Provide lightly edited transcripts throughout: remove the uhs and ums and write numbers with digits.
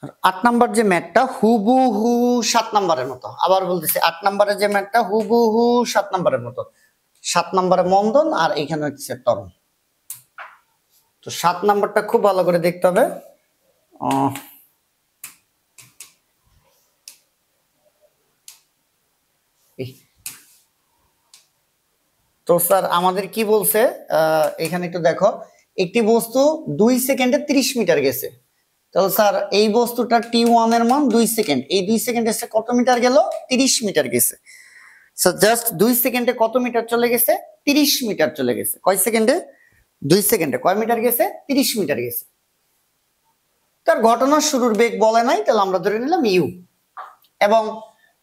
আর 8 number যে ম্যাথটা হুবহু 7 নাম্বারের মতো, আবার বলতেছি 8 নাম্বারের যে ম্যাথটা হুবহু 7 নাম্বারের মতো। 7 নাম্বারে মন্দন আর এখানে হচ্ছে তরণ। তো 7 নাম্বারটা খুব ভালো করে দেখতে হবে। তো স্যার আমাদের কি বলছে এখানে একটু দেখো, একটি বস্তু 2 সেকেন্ডে 30 মিটার গেছে। তাহলে স্যার এই বস্তুটার T1 এর মান 2 সেকেন্ড, এই 2 সেকেন্ডে সে কত মিটার গেল? 30 মিটার গেছে। সো জাস্ট 2 সেকেন্ডে কত মিটার চলে গেছে? 30 মিটার চলে গেছে। কয় সেকেন্ডে? 2 সেকেন্ডে কয় মিটার গেছে? 30 মিটার গেছে। তার ঘটনার শুরুর বেগ বলে নাই, তাহলে আমরা ধরে নিলাম ইউ। এবং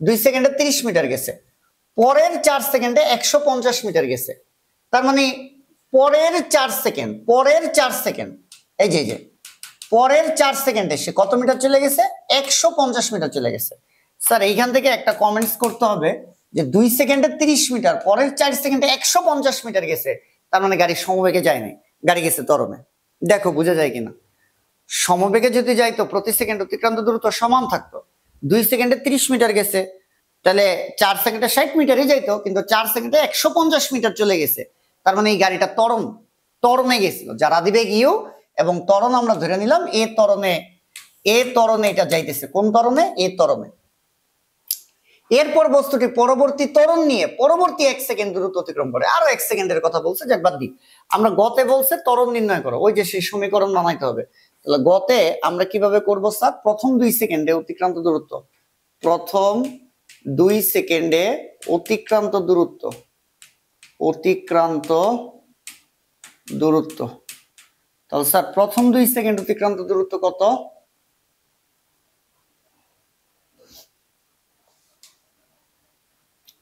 2 সেকেন্ডে 30 মিটার গেছে, পরের 4 সেকেন্ডে 150 মিটার গেছে। তার মানে পরের 4 সেকেন্ড, পরের 4 সেকেন্ড, এই যে পরের 4 সেকেন্ডে সে কত মিটার চলে গেছে? 150 মিটার চলে গেছে। স্যার এইখান থেকে একটা কমেন্টস করতে হবে যে 2 সেকেন্ডে 30 মিটার, পরের 4 সেকেন্ডে 150 মিটার গেছে, তার মানে গাড়ি সমবেগে যায় নাই, গাড়ি গেছে ত্বরণে। দেখো বোঝা যায় কিনা? সমবেগে যদি যাইতো প্রতি সেকেন্ড অতিক্রান্ত দূরত্ব সমান থাকতো। 2 সেকেন্ডে 30 মিটার গেছে, তাহলে 4 সেকেন্ডে 60 মিটারই যাইতো, কিন্তু 4 সেকেন্ডে 150 মিটার চলে গেছে। তার মানে এই গাড়িটা ত্বরণে গেছিল, যার আদিবেগ ইউ এবং ত্বরণ আমরা ধরে নিলাম এ ত্বরণে এটা যাইতেছে। কোন ত্বরণে? এ ত্বরণে। এরপর বস্তুটি পরবর্তী ত্বরণ নিয়ে পরবর্তী 1 সেকেন্ড দূরত্ব অতিক্রম করে। আরো 1 সেকেন্ডের কথা বলছে, যাক বাদ দিই। আমরা গতে বলছে ত্বরণ নির্ণয় করো, ওই যে সেই সমীকরণ বানাইতে হবে। তাহলে গতে আমরা কিভাবে করব স্যার? প্রথম 2 সেকেন্ডে অতিক্রান্ত দূরত্ব, প্রথম 2 সেকেন্ডে অতিক্রান্ত দূরত্ব। তাহলে স্যার প্রথম 2 সেকেন্ড অতিক্রান্ত দূরত্ব কত?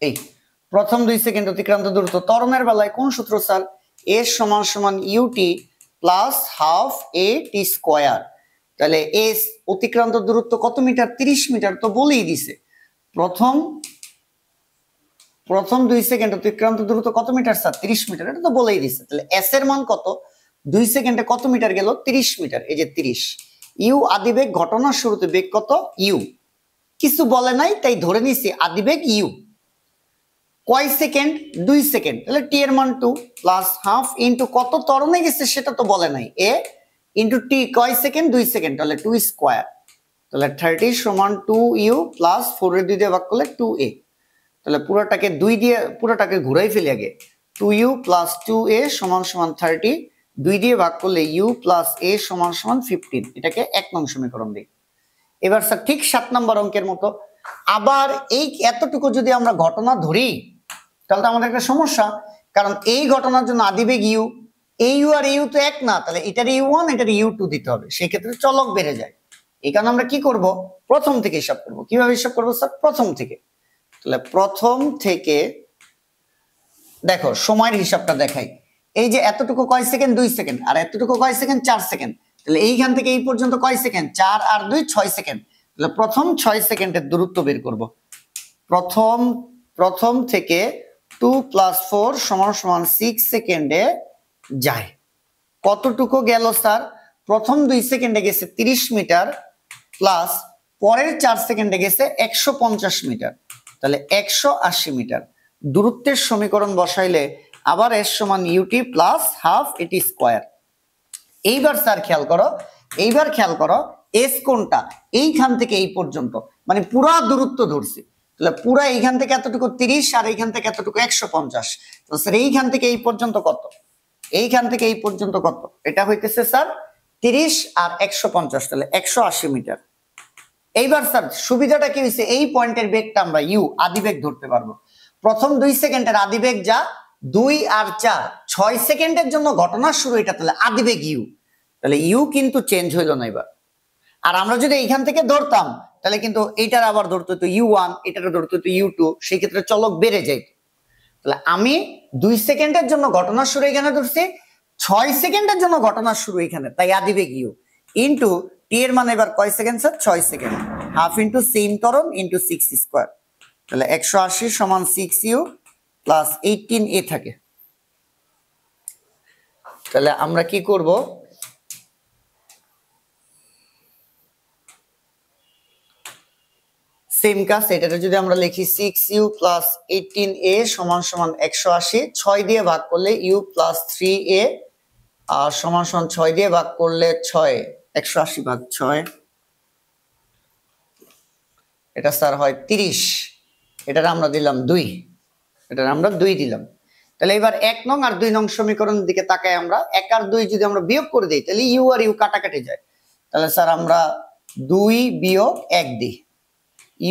এই প্রথম 2 সেকেন্ড অতিক্রান্ত দূরত্ব। ত্বরণের বেলায় কোন সূত্র স্যার? এ সমান সমান ইউটি প্লাস হাফ এ টি স্কয়ার। তাহলে এস অতিক্রান্ত দূরত্ব কত মিটার? 30 মিটার, তো বলেই দিছে। প্রথম 2 সেকেন্ড অতিক্রান্ত দূরত্ব কত মিটার স্যার? 30 মিটার, এটা তো বলেই দিছে। তাহলে এস এর মান কত? 2 সেকেন্ডে কত মিটার গেল? 30 মিটার, এই যে 30। ইউ আদিবেগ, ঘটনার শুরুতে বেগ কত? ইউ। কিছু বলে নাই, তাই ধরে নিছি আদিবেগ ইউ। কয় সেকেন্ড? 2 সেকেন্ড, তাহলে টি এর মান 2 প্লাস হাফ ইনটু কত ত্বরণে গেছে সেটা তো বলে নাই, এ ইনটু টি। কয় সেকেন্ড? 2 সেকেন্ড, তাহলে 2 স্কয়ার। তাহলে 30 সমান 2 ইউ প্লাস 4 এর 2 দিয়ে ভাগ করলে 2 এ। তাহলে পুরোটাকে 2 দিয়ে পুরোটাকে ঘুরাই ফেলি আগে। 2 ইউ প্লাস 2 এ সমান সমান 30, 2 দিয়ে ভাগ করলে ইউ প্লাস এ সমান সমান 15। এটাকে 1 নং সমীকরণ দিই। এবার স্যার ঠিক 7 নম্বর অঙ্কের মতো আবার এই এতটুকু যদি আমরা ঘটনা ধরি, তাহলে তো আমাদের একটা সমস্যা। কারণ এই ঘটনার জন্য আদিবেগ ইউ, এই ইউ আর ইউ তো এক না, তাহলে এটার ইউ1 এটার ইউ2 দিতে হবে, সেই ক্ষেত্রে চলক বেড়ে যায়। এই কারণে আমরা কি করব? প্রথম থেকে হিসাব করব। কিভাবে হিসাব করব স্যার? প্রথম থেকে। তাহলে প্রথম থেকে দেখো সময়ের হিসাবটা দেখাই। এই যে এতটুকু কয় সেকেন্ড? 2 সেকেন্ড। আর এতটুকু কয় সেকেন্ড? 4 সেকেন্ড। তাহলে এইখান থেকে এই পর্যন্ত কয় সেকেন্ড? 4 আর 2 6 সেকেন্ড। তাহলে প্রথম 6 সেকেন্ডের দূরত্ব বের করব। প্রথম থেকে 2 প্লাস 4 সমান সমান 6 সেকেন্ডে যায়। কতটুকু গেল স্যার? প্রথম 2 সেকেন্ডে গেছে 30 মিটার প্লাস পরের 4 সেকেন্ডে গেছে 150 মিটার, তাহলে 180 মিটার। দূরত্বের সমীকরণ বসাইলে আবার এস সমান ইউটি প্লাস হাফ এটি স্কয়ার। এইবার স্যার খেয়াল করো এস কোনটা? এইখান থেকে এই পর্যন্ত, মানে পুরা দূরত্ব ধরছি। তাহলে পুরা এইখান থেকে এতটুকু 30 আর এইখান থেকে এতটুকু 150। তো স্যার এইখান থেকে এই পর্যন্ত কত? এইখান থেকে এই পর্যন্ত কত? এটা হইতেছে স্যার 30 আর 150, তাহলে 180 মিটার। এইবার স্যার সুবিধাটা কি হয়েছে? এই পয়েন্টের বেগটা আমরা ইউ আদিবেগ ধরতে পারবো। প্রথম 2 সেকেন্ডের আদিবেগ যা 2 আর 4 6 সেকেন্ডের জন্য ঘটনা শুরু এটা, তাহলে আদিবেগ ইউ। তাহলে ইউ কিন্তু চেঞ্জ হইল না এবার। আর আমরা যদি এইখান থেকে ধরতাম তাহলে কিন্তু এইটার আবার ধরতে হতো ইউ1, এটারও ধরতে হতো ইউ2, সেই ক্ষেত্রে চলক বেড়ে যাইত। তাহলে আমি 2 সেকেন্ডের জন্য ঘটনা শুরু এখানে ধরছি, 6 সেকেন্ডের জন্য ঘটনা শুরু এখানে, তাই আদিবেগ ইউ ইনটু টি এর মান এবার কয় second sir? 6 second. Half into same ত্বরণ ইনটু 6 স্কয়ার। তাহলে 180 সমান 6 ইউ প্লাস 18 এ থাকে। তাহলে আমরা কি করব? সেম কাজ, এটাতে যদি আমরা লিখি 6u প্লাস 18a সমান সমান 180, 6 দিয়ে ভাগ করলে u প্লাস 3a আর সমান সমান 6 দিয়ে ভাগ করলে 6, 180 ভাগ 6, এটা স্যার হয় 30, এটার আমরা দিলাম 2, এটার আমরা 2 দিলাম। তাহলে এবার 1 নং আর 2 নং সমীকরণের দিকে তাকাই আমরা, 1 আর 2 যদি আমরা বিয়োগ করে দিই তাহলে u আর u কাটাকাটি যায়, তাহলে স্যার আমরা 2 বিয়োগ 1 দিই,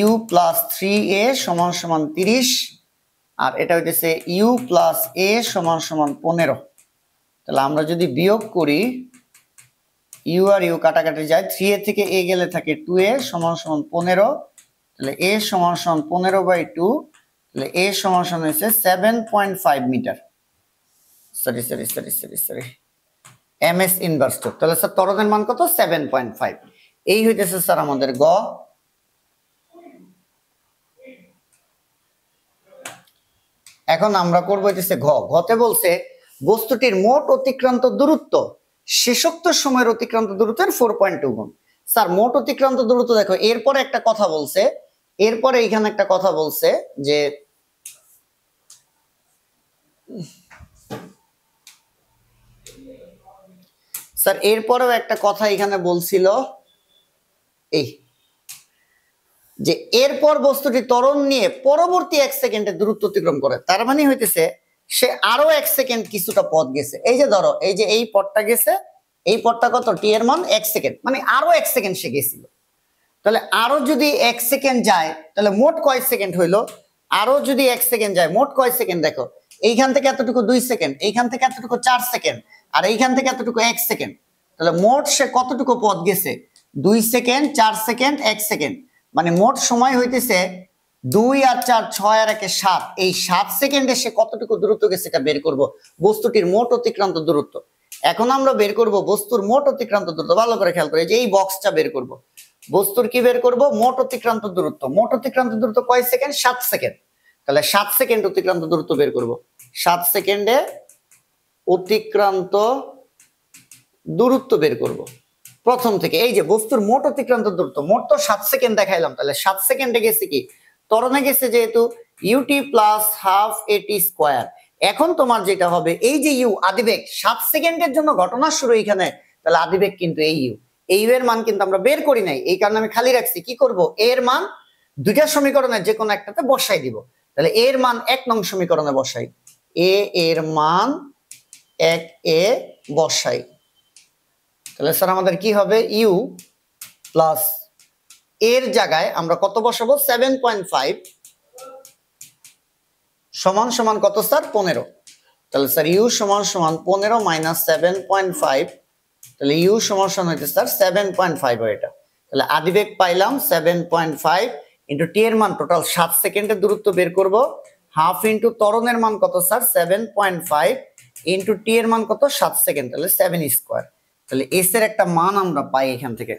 u প্লাস 3a সমান সমান 30 আর এটা হইতেছে u প্লাস a সমান সমান 15। তাহলে আমরা যদি বিয়োগ করি u আর u কাটাকাটি যায়, 3a থেকে a গেলে থাকে 2a সমান সমান 15, তাহলে a সমান সমান 15/2, তাহলে a সমান সমান হচ্ছে 7.5 মিটার, সরি ms ইনভার্স। তাহলে স্যার ত্বরণের মান কত? 7.5। এই হইতেছে স্যার আমাদের গ। এখন আমরা করবো হইতেছে ঘ। ঘতে বলছে বস্তুটির মোট অতিক্রান্ত দূরত্ব শেষোক্ত সময়ের অতিক্রান্ত দূরত্বের 4.2 গুণ। স্যার মোট অতিক্রান্ত দূরত্ব দেখো, এরপরে একটা কথা বলছে, এরপরে এখানে একটা কথা বলছে যে স্যার এরপরেও একটা কথা এখানে বলছিল এই যে এরপর বস্তুটি ত্বরণ নিয়ে পরবর্তী 1 সেকেন্ডে দূরত্ব অতিক্রম করে, তার মানে হইতেছে সে আরো 1 সেকেন্ড কিছুটা পথ গেছে। এই যে ধরো এই যে এই পথটা গেছে, এই পথটা কত? টি এর মান 1 সেকেন্ড, মানে আরো 1 সেকেন্ড সে গেছিল। তাহলে আরো যদি 1 সেকেন্ড যায় তাহলে মোট কয় সেকেন্ড হইলো? আরো যদি 1 সেকেন্ড যায় মোট কয় সেকেন্ড? দেখো এইখান থেকে এতটুকু 2 সেকেন্ড, এইখান থেকে এতটুকু 4 সেকেন্ড, আর এইখান থেকে এতটুকু 1 সেকেন্ড। তাহলে মোট সে কতটুকু পথ গেছে? 2 সেকেন্ড, 4 সেকেন্ড, 1 সেকেন্ড, মানে মোট সময় হইতেছে 2 আর 4, 6 আর 1 7, এই 7 সেকেন্ডে সে কতটুকু দূরত্ব গেছে এটা বের করব, বস্তুটির মোট অতিক্রান্ত দূরত্ব। এখন আমরা বের করব বস্তুর মোট অতিক্রান্ত দূরত্ব। ভালো করে খেয়াল করে, যে এই বক্সটা বের করব, বস্তুর কি বের করব? মোট অতিক্রান্ত দূরত্ব। মোট অতিক্রান্ত দূরত্ব কয় সেকেন্ড? 7 সেকেন্ড। তাহলে 7 সেকেন্ড অতিক্রান্ত দূরত্ব বের করব। 7 সেকেন্ডে অতিক্রান্ত দূরত্ব বের করব প্রথম থেকে। এই যে বস্তুর মোট অতিক্রান্ত দূরত্ব, মোট তো 7 সেকেন্ড দেখাইলাম, তাহলে 7 সেকেন্ডে গেছে কি? ত্বরণে গেছে যেহেতু ut plus half at square. এখন তোমার যেটা হবে, এই যে u আদিবেগ 7 সেকেন্ডের জন্য ঘটনা শুরু এখানে, তাহলে আদিবেগ কিন্তু এই u, এই এর মান কিন্তু আমরা বের করি নাই, এই কারণে আমি খালি রাখছি। কি করব? এর মান দুইটা সমীকরণের যে কোনো একটাতে বসাই দিব। তাহলে এর মান 1 নং সমীকরণে বসাই, a এর মান 1a বসাই। তাহলে স্যার আমাদের কি হবে? u প্লাস এর জায়গায় আমরা কত বসাবো? 7.5 সমান সমান কত স্যার? 15। তাহলে স্যার u সমান সমান 15 মাইনাস 7.5, তাহলে u সমান সমান হইতে স্যার 7.5 হয় এটা। তাহলে আদিবেগ পাইলাম 7.5 ইন্টু টি এর মান টোটাল 7 সেকেন্ডের দূরত্ব বের করব, হাফ ইন্টু ত্বরণের মান কত স্যার? 7.5 ইন্টু টি এর মান কত? 7 সেকেন্ড, তাহলে 7 স্কয়ার। তাহলে এস এর একটা মান আমরা পাই এখান থেকে।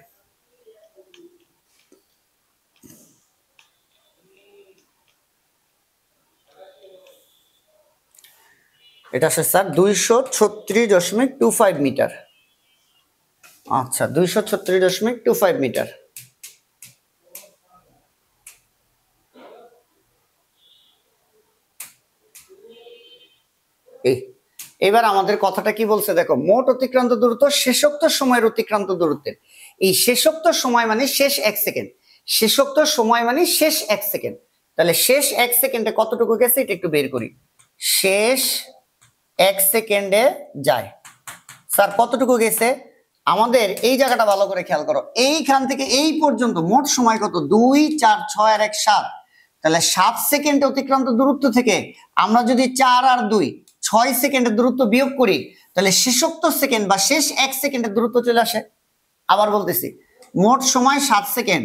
এটা আছে স্যার 236.25 মিটার। আচ্ছা 236.25 মিটার। এবার আমাদের কথাটা কি বলছে দেখো, মোট অতিক্রান্ত দূরত্ব শেষোক্ত সময়ের অতিক্রান্ত দূরত্বের। এই শেষোক্ত সময় মানে শেষ 1 সেকেন্ড, শেষোক্ত সময় মানে শেষ 1 সেকেন্ড। তাহলে শেষ 1 সেকেন্ডে কতটুকু গেছে এটা একটু বের করি। শেষ 1 সেকেন্ডে যায় স্যার কতটুকু গেছে? আমাদের এই জায়গাটা ভালো করে খেয়াল করো, এইখান থেকে এই পর্যন্ত মোট সময় কত? 2, 4, 6 আর 1 7। তাহলে 7 সেকেন্ডে অতিক্রান্ত দূরত্ব থেকে আমরা যদি 4 আর 2 6 সেকেন্ডের দূরত্ব বিয়োগ করি, তাহলে শেষোক্ত সেকেন্ড বা শেষ 1 সেকেন্ডের দূরত্ব চলে আসে। আবার বলতেছি, মোট সময় 7 সেকেন্ড,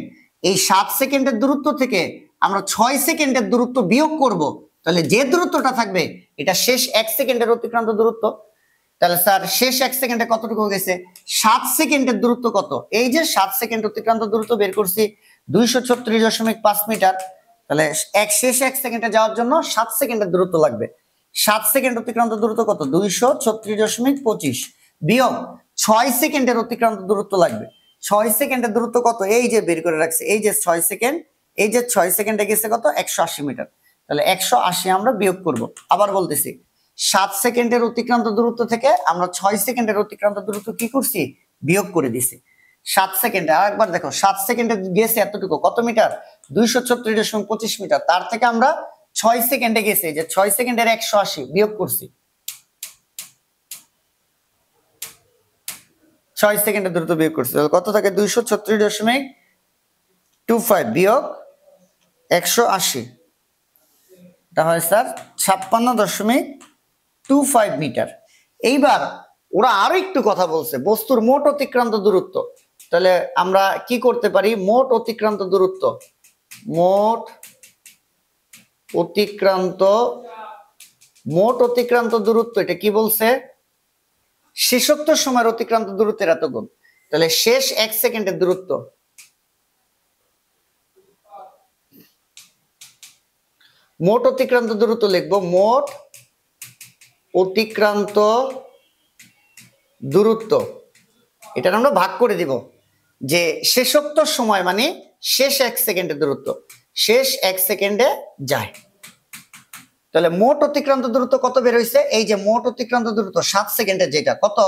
এই 7 সেকেন্ডের দূরত্ব থেকে আমরা 6 সেকেন্ডের দূরত্ব বিয়োগ করব, তাহলে যে দূরত্বটা থাকবে এটা শেষ 1 সেকেন্ডের অতিক্রান্ত দূরত্ব। তাহলে স্যার শেষ 1 সেকেন্ডে কতটুকু গেছে? 7 সেকেন্ডের দূরত্ব কত? এই যে 7 সেকেন্ড অতিক্রান্ত দূরত্ব বের করছি 236.5 মিটার। তাহলে শেষ 1 সেকেন্ডে যাওয়ার জন্য 7 সেকেন্ডের দূরত্ব লাগবে। 7 সেকেন্ড অতিক্রান্ত দূরত্ব কত? 236.25 বিয়োগ 6 সেকেন্ডের অতিক্রান্ত দূরত্ব লাগবে। 6 সেকেন্ডের দূরত্ব কত? এই যে বের করে রাখছে, এই যে 6 সেকেন্ড, এই যে 6 সেকেন্ডে গেছে কত 180 মিটার, তাহলে 180 আমরা বিয়োগ করব। আবার বলতেছি 7 সেকেন্ডের অতিক্রান্ত দূরত্ব থেকে আমরা 6 সেকেন্ডের অতিক্রান্ত দূরত্ব কি করছি, বিয়োগ করে দিছি। 7 সেকেন্ডে আরেকবার দেখো 7 সেকেন্ডে গেছে এতটুকু কত মিটার, 236.25 মিটার, তার থেকে আমরা 6 সেকেন্ডে গেছে যে 6 সেকেন্ডের 180 বিয়োগ করছি। 6 সেকেন্ডের দূরত্ব বিয়োগ করছি, তাহলে কত থাকে 236.25 বিয়োগ 180, এটা হয় স্যার 56.25 মিটার। এইবার ওরা আরো একটু কথা বলছে বস্তুর মোট অতিক্রান্ত দূরত্ব, তাহলে আমরা কি করতে পারি, মোট অতিক্রান্ত দূরত্ব, মোট অতিক্রান্ত দূরত্ব এটা কি বলছে, শেষোক্ত সময়ের অতিক্রান্ত দূরত্বের এত গুণ, তাহলে শেষ 1 সেকেন্ডের দূরত্ব, মোট অতিক্রান্ত দূরত্ব লিখবো, মোট অতিক্রান্ত দূরত্ব, এটা আমরা ভাগ করে দিব যে শেষোক্ত সময় মানে শেষ 1 সেকেন্ডের দূরত্ব, শেষ 1 সেকেন্ডে যায়। তাহলে মোট অতিক্রান্ত দূরত্ব কত বের হইছে, এই যে মোট অতিক্রান্ত দূরত্ব 7 সেকেন্ডের যেটা কত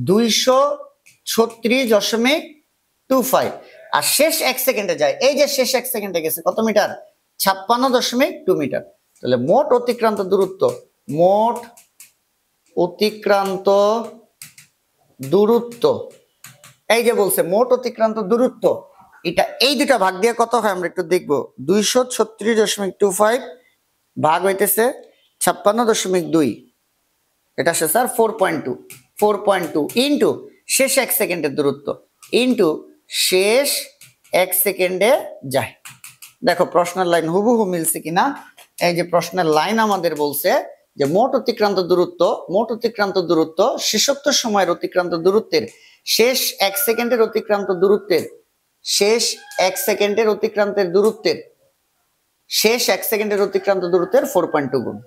236.25, আর শেষ 1 সেকেন্ডে যায়, এই যে শেষ 1 সেকেন্ডে গেছে কত মিটার 56.2 মিটার। তাহলে মোট অতিক্রান্ত দূরত্ব, মোট অতিক্রান্ত দূরত্ব, এই যে বলছে মোট অতিক্রান্ত দূরত্ব, এটা এই দুটা ভাগ দিয়ে কত হয় আমরা একটু দেখবো, 236.25 ভাগ হইতেছে 56.2, এটা আসে স্যার 4.2 ইন্টু শেষ 1 সেকেন্ডের দূরত্ব ইন্টু শেষ 1 সেকেন্ডে যায়। দেখো প্রশ্নের লাইন হুবহু মিলছে কিনা, এই যে প্রশ্নের লাইন আমাদের বলছে যে মোট অতিক্রান্ত দূরত্ব শেষোক্ত সময়ের অতিক্রান্ত দূরত্বের শেষ 1 সেকেন্ডের অতিক্রান্ত দূরত্বের শেষ 1 সেকেন্ডের অতিক্রান্তের দূরত্বের শেষ 1 সেকেন্ডের অতিক্রান্ত দূরত্বের 4.2 গুণ।